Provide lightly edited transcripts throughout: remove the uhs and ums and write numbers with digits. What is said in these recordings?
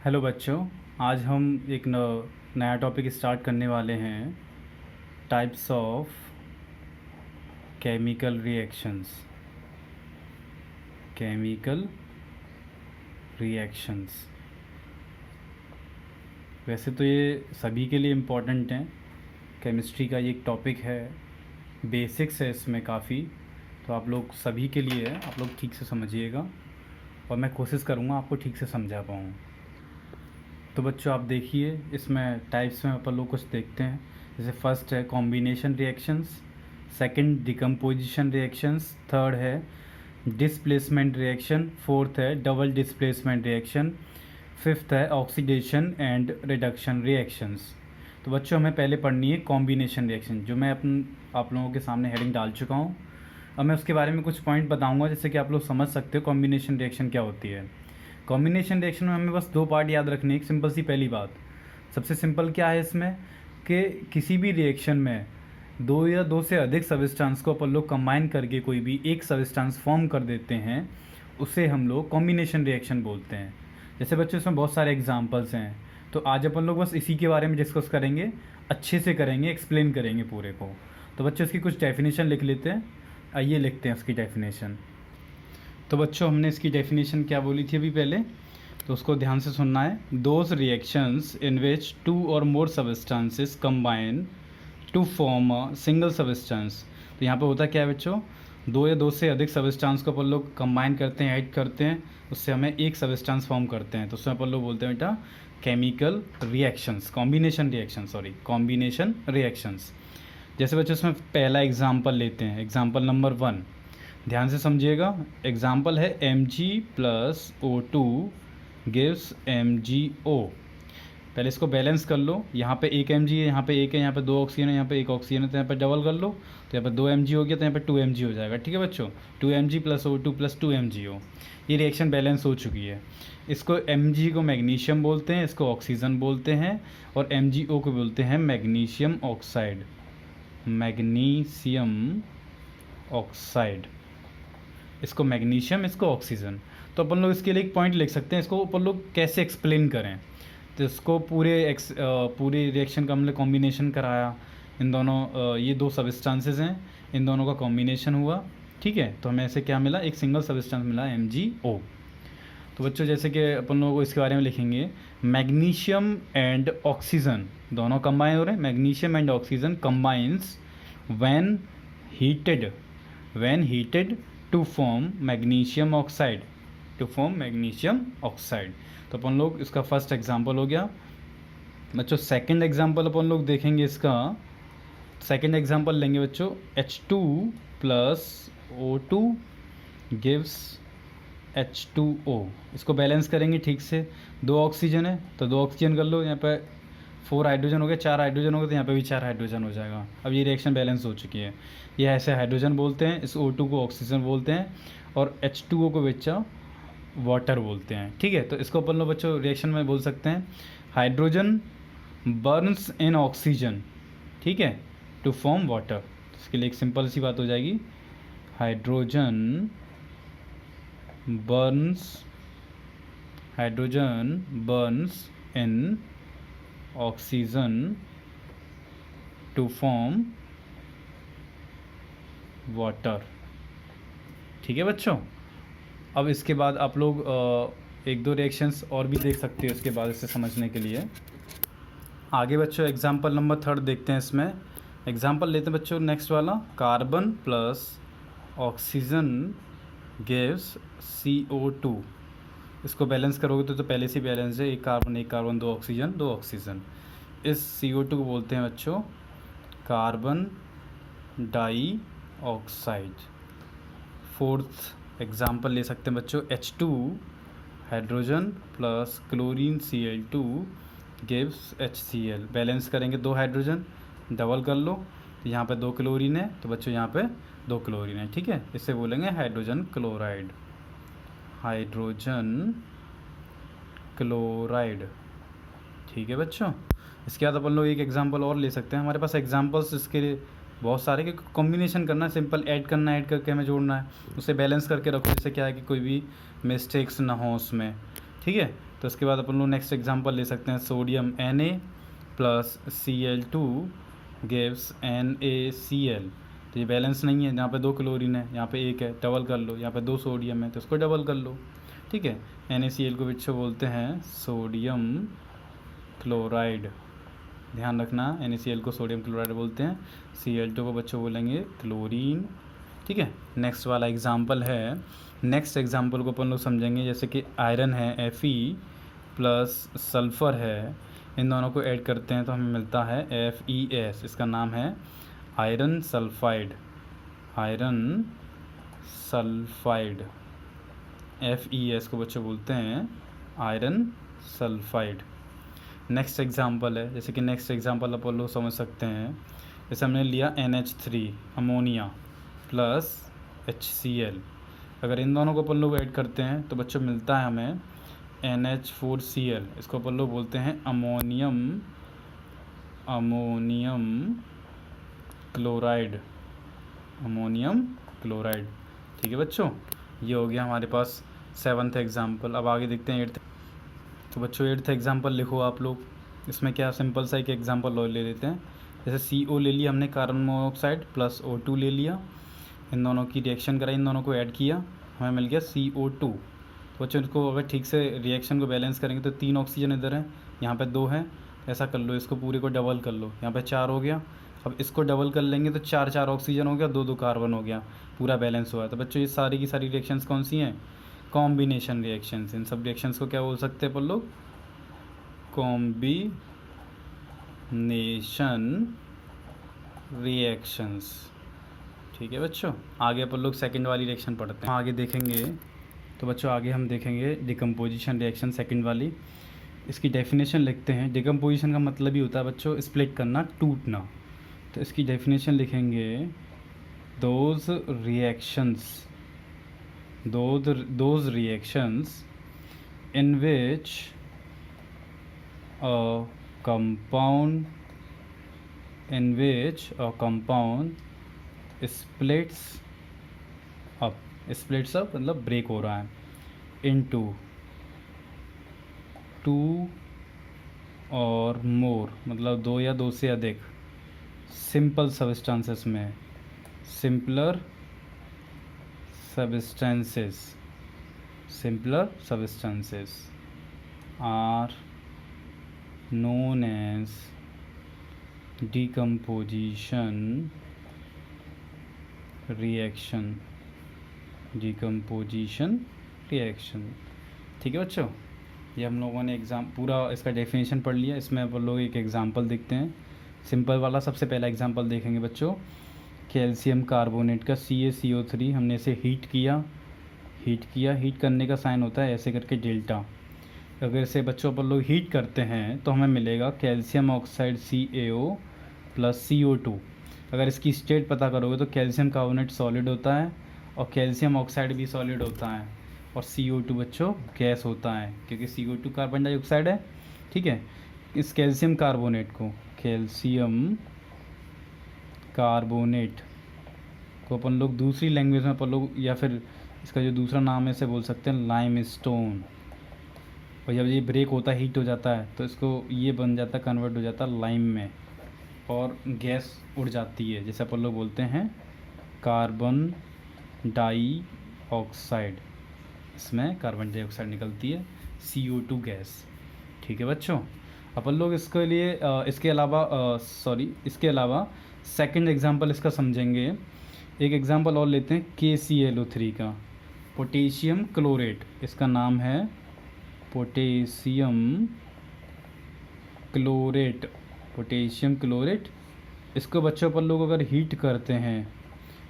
Hello बच्चों। आज हम एक नया टॉपिक स्टार्ट करने वाले हैं। Types of chemical reactions. Chemical reactions वैसे तो ये सभी के लिए इम्पोर्टेंट हैं। केमिस्ट्री का ये एक टॉपिक है, बेसिक्स है इसमें काफ़ी, तो आप लोग सभी के लिए है, आप लोग ठीक से समझिएगा और मैं कोशिश करूँगा आपको ठीक से समझा पाऊँ। तो बच्चों आप देखिए, इसमें टाइप्स में अपन लोग कुछ देखते हैं। जैसे फर्स्ट है combination reactions, second decomposition reactions, third है डिस्प्लेसमेंट रिएक्शन, फोर्थ है डबल डिस्प्लेसमेंट रिएक्शन, फिफ्थ है ऑक्सीडेशन एंड रिडक्शन रिएक्शंस। तो बच्चों हमें पहले पढ़नी है कॉम्बिनेशन रिएक्शन, जो मैं आप लोगों के सामने हेडिंग डाल चुका हूँ। अब मैं उसके बारे में कुछ पॉइंट बताऊँगा जिससे कि आप लोग समझ सकते हो कॉम्बिनेशन रिएक्शन क्या होती है। कॉम्बिनेशन रिएक्शन में हमें बस दो पार्ट याद रखने, एक सिंपल सी पहली बात। सबसे सिंपल क्या है इसमें कि किसी भी रिएक्शन में दो या दो से अधिक सब्सटेंस को अपन लोग कंबाइन करके कोई भी एक सब्सटेंस फॉर्म कर देते हैं, उसे हम लोग कॉम्बिनेशन रिएक्शन बोलते हैं। जैसे बच्चों इसमें बहुत सारे एग्जांपल्स हैं, तो आज अपन लोग बस इसी के बारे में डिस्कस करेंगे, अच्छे से करेंगे, एक्सप्लेन करेंगे पूरे को। तो बच्चों इसकी कुछ डेफिनेशन लिख लेते हैं। आइए लिखते हैं उसकी डेफिनेशन। तो बच्चों हमने इसकी डेफिनेशन क्या बोली थी अभी पहले, तो उसको ध्यान से सुनना है। Those reactions in which two or more substances combine to form a single substance. तो यहाँ पे होता क्या है बच्चों, दो या दो से अधिक सबस्टेंस को अपन लोग कंबाइन करते हैं, ऐड करते हैं, उससे हमें एक सबस्टेंस फॉर्म करते हैं, तो उसमें अपन लोग बोलते हैं बेटा केमिकल रिएक्शंस, कॉम्बिनेशन रिएक्शंस। जैसे बच्चों इसमें पहला एग्जाम्पल लेते हैं, एग्जाम्पल नंबर 1, ध्यान से समझिएगा। एग्जाम्पल है Mg+O2 गिव्स MgO। पहले इसको बैलेंस कर लो, यहाँ पे एक Mg है, यहाँ पे एक है, यहाँ पे दो ऑक्सीजन है, यहाँ पे एक ऑक्सीजन है, तो यहाँ पे डबल कर लो, तो यहाँ पे 2 Mg हो गया, तो यहाँ पे 2 Mg हो जाएगा। ठीक है बच्चों, 2 Mg+O2 + 2 MgO। ये रिएक्शन बैलेंस हो चुकी है। इसको Mg को मैग्नीशियम बोलते हैं, इसको ऑक्सीजन बोलते हैं, और MgO को बोलते हैं मैग्नीशियम ऑक्साइड। मैग्नीशियम ऑक्साइड, इसको मैग्नीशियम, इसको ऑक्सीजन। तो अपन लोग इसके लिए एक पॉइंट लिख सकते हैं, इसको अपन लोग कैसे एक्सप्लेन करें। तो इसको पूरे रिएक्शन का हमने कॉम्बिनेशन कराया, इन दोनों ये दो सबस्टेंसेस हैं, इन दोनों का कॉम्बिनेशन हुआ। ठीक है, तो हमें ऐसे क्या मिला, एक सिंगल सबस्टेंस मिला MgO। तो बच्चों जैसे कि अपन लोगों को इसके बारे में लिखेंगे, मैग्नीशियम एंड ऑक्सीजन दोनों कंबाइन हो रहे हैं। Magnesium and oxygen combines when heated to form magnesium oxide, तो अपन लोग इसका फर्स्ट एग्जांपल हो गया बच्चों। सेकंड एग्जांपल अपन लोग देखेंगे, इसका सेकंड एग्जांपल लेंगे बच्चों, H2+O2 गिव्स H2O। इसको बैलेंस करेंगे ठीक से, दो ऑक्सीजन है तो दो ऑक्सीजन कर लो, यहाँ पे 4 हाइड्रोजन हो गया, 4 हाइड्रोजन हो गए, तो यहाँ पे भी 4 हाइड्रोजन हो जाएगा। अब ये रिएक्शन बैलेंस हो चुकी है। ये ऐसे हाइड्रोजन बोलते हैं, इस O2 को ऑक्सीजन बोलते हैं, और H2O को बच्चा वाटर बोलते हैं। ठीक है, तो इसको अपन लोग बच्चों रिएक्शन में बोल सकते हैं, हाइड्रोजन बर्न्स इन ऑक्सीजन, ठीक है, टू फॉर्म वाटर। इसके लिए एक सिंपल सी बात हो जाएगी, hydrogen burns in oxygen to form water. ठीक है बच्चों, अब इसके बाद आप लोग एक दो रिएक्शंस और भी देख सकते हो इसके बाद, इसे समझने के लिए आगे बच्चों एग्जांपल नंबर 3 देखते हैं। इसमें एग्जांपल लेते हैं बच्चों नेक्स्ट वाला, carbon plus oxygen gives CO2। इसको बैलेंस करोगे तो पहले से बैलेंस है, एक कार्बन दो ऑक्सीजन। इस CO2 को बोलते हैं बच्चों कार्बन डाइऑक्साइड। फोर्थ एग्जाम्पल ले सकते हैं बच्चों, H2 hydrogen plus chlorine Cl2 gives HCl। Balance करेंगे, दो हाइड्रोजन डबल कर लो, तो यहाँ पे 2 क्लोरीन है, तो बच्चों यहाँ पे 2 क्लोरीन है। ठीक है, इससे बोलेंगे हाइड्रोजन क्लोराइड। ठीक है बच्चों, इसके बाद अपन लोग एक एग्जांपल और ले सकते हैं। हमारे पास एग्जांपल्स इसके लिए बहुत सारे, कि कॉम्बिनेशन करना है, सिंपल ऐड करना है, ऐड करके हमें जोड़ना है, उसे बैलेंस करके रखो, जिससे क्या है कि कोई भी मिस्टेक्स ना हो उसमें। ठीक है, तो इसके बाद अपन लोग नेक्स्ट एग्जांपल ले सकते हैं, sodium Na plus Cl2 gives NaCl। तो ये बैलेंस नहीं है, यहाँ पे 2 क्लोरीन है, यहाँ पे 1 है, डबल कर लो। यहाँ पे 2 सोडियम है तो इसको डबल कर लो, ठीक है। NaCl को बच्चों बोलते हैं सोडियम क्लोराइड, ध्यान रखना, NaCl को सोडियम क्लोराइड बोलते हैं। Cl2 को बच्चों बोलेंगे क्लोरीन, ठीक है। नेक्स्ट वाला एग्जाम्पल है, नेक्स्ट एग्जाम्पल को अपन लोग समझेंगे, जैसे कि आयरन है Fe प्लस सल्फ़र है, इन दोनों को ऐड करते हैं तो हमें मिलता है FeS। इसका नाम है iron sulphide, iron sulphide. FeS को बच्चों बोलते हैं आयरन सल्फाइड। नेक्स्ट एग्जांपल है, जैसे कि नेक्स्ट एग्जांपल अपन लोग समझ सकते हैं, जैसे हमने लिया NH3 अमोनिया प्लस HCl। अगर इन दोनों को अपन लोग ऐड करते हैं तो बच्चों मिलता है हमें NH4Cl। इसको अपन लोग बोलते हैं अमोनियम क्लोराइड, अमोनियम क्लोराइड, ठीक है बच्चों। ये हो गया हमारे पास 7th एग्जाम्पल। अब आगे देखते हैं 8th। तो बच्चों 8th एग्जाम्पल लिखो आप लोग। इसमें क्या सिंपल सा एक एग्जाम्पल और ले लेते हैं, जैसे CO ले लिया हमने, कार्बन मोनोऑक्साइड प्लस O2 ले लिया, इन दोनों की रिएक्शन कराई, इन दोनों को ऐड किया, हमें मिल गया CO2। तो बच्चों इसको अगर ठीक से रिएक्शन को बैलेंस करेंगे तो 3 ऑक्सीजन इधर है, यहाँ पे 2 है, ऐसा कर लो, इसको पूरे को डबल कर लो, यहाँ पे 4 हो गया। अब इसको डबल कर लेंगे तो 4 ऑक्सीजन हो गया, 2 कार्बन हो गया, पूरा बैलेंस हुआ। तो बच्चों ये सारी की सारी रिएक्शंस कौन सी हैं? Combination reactions. इन सब रिएक्शंस को क्या बोल सकते हैं अपन लोग? कॉम्बिनेशन रिएक्शंस, ठीक है बच्चों। आगे अपन लोग सेकंड वाली रिएक्शन पढ़ते हैं, आगे देखेंगे। तो बच्चों आगे हम देखेंगे डिकम्पोजिशन रिएक्शन सेकंड वाली। इसकी डेफिनेशन लिखते हैं। डिकम्पोजिशन का मतलब ही होता है बच्चों स्प्लिट करना, टूटना। तो इसकी डेफिनेशन लिखेंगे, those reactions in which a compound splits up मतलब ब्रेक हो रहा है, into 2 और मोर मतलब 2 या 2 से अधिक सिंपल सबस्टेंसेस में, simpler substances are known as decomposition reaction, ठीक है बच्चों। ये हम लोगों ने पूरा इसका डेफिनेशन पढ़ लिया। इसमें आप लोग एक एग्जांपल देखते हैं, सिंपल वाला। सबसे पहला एग्जांपल देखेंगे बच्चों, कैल्शियम कार्बोनेट का CaCO3 हमने इसे हीट करने का साइन होता है ऐसे करके डेल्टा। अगर इसे बच्चों अपन लोग हीट करते हैं तो हमें मिलेगा calcium oxide CaO plus CO2। अगर इसकी स्टेट पता करोगे तो कैल्शियम कार्बोनेट सॉलिड होता है और कैल्शियम ऑक्साइड भी सॉलिड होता है, और CO2 बच्चों गैस होता है, क्योंकि CO2 कार्बन डाइऑक्साइड है, ठीक है। इस कैल्शियम कार्बोनेट को अपन लोग दूसरी लैंग्वेज में अपन लोग, या फिर इसका जो दूसरा नाम है इसे बोल सकते हैं लाइमस्टोन। और जब ये ब्रेक होता है, हीट हो जाता है, तो इसको ये बन जाता है, कन्वर्ट हो जाता है लाइम में, और गैस उड़ जाती है, जैसे अपन लोग बोलते हैं कार्बन डाइऑक्साइड। इसमें कार्बन डाइऑक्साइड निकलती है, CO2 गैस, ठीक है बच्चों। अपन लोग इसके लिए इसके अलावा सेकंड एग्जांपल इसका समझेंगे। एक एग्जांपल और लेते हैं KClO3 का, पोटेशियम क्लोरेट। इसका नाम है पोटेशियम क्लोरेट। इसको बच्चों पर लोग अगर हीट करते हैं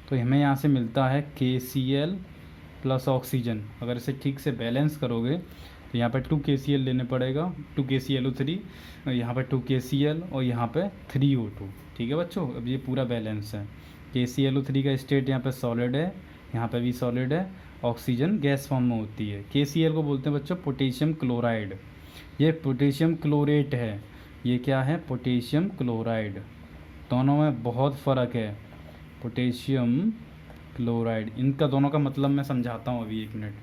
तो हमें यहाँ से मिलता है KCl प्लस ऑक्सीजन। अगर इसे ठीक से बैलेंस करोगे तो यहाँ पे 2 KCl लेने पड़ेगा, 2 KClO3, यहाँ पे 2 KCl और यहाँ पे 3 O2, ठीक है बच्चों। अब ये पूरा बैलेंस है। KClO3 का स्टेट यहाँ पे सॉलिड है, यहाँ पे भी सॉलिड है, ऑक्सीजन गैस फॉर्म में होती है। KCl को बोलते हैं बच्चों पोटेशियम क्लोराइड। ये पोटेशियम क्लोरेट है, ये क्या है? Potassium chloride. दोनों में बहुत फ़र्क है, पोटेशियम क्लोराइड। इनका दोनों का मतलब मैं समझाता हूँ अभी, 1 मिनट।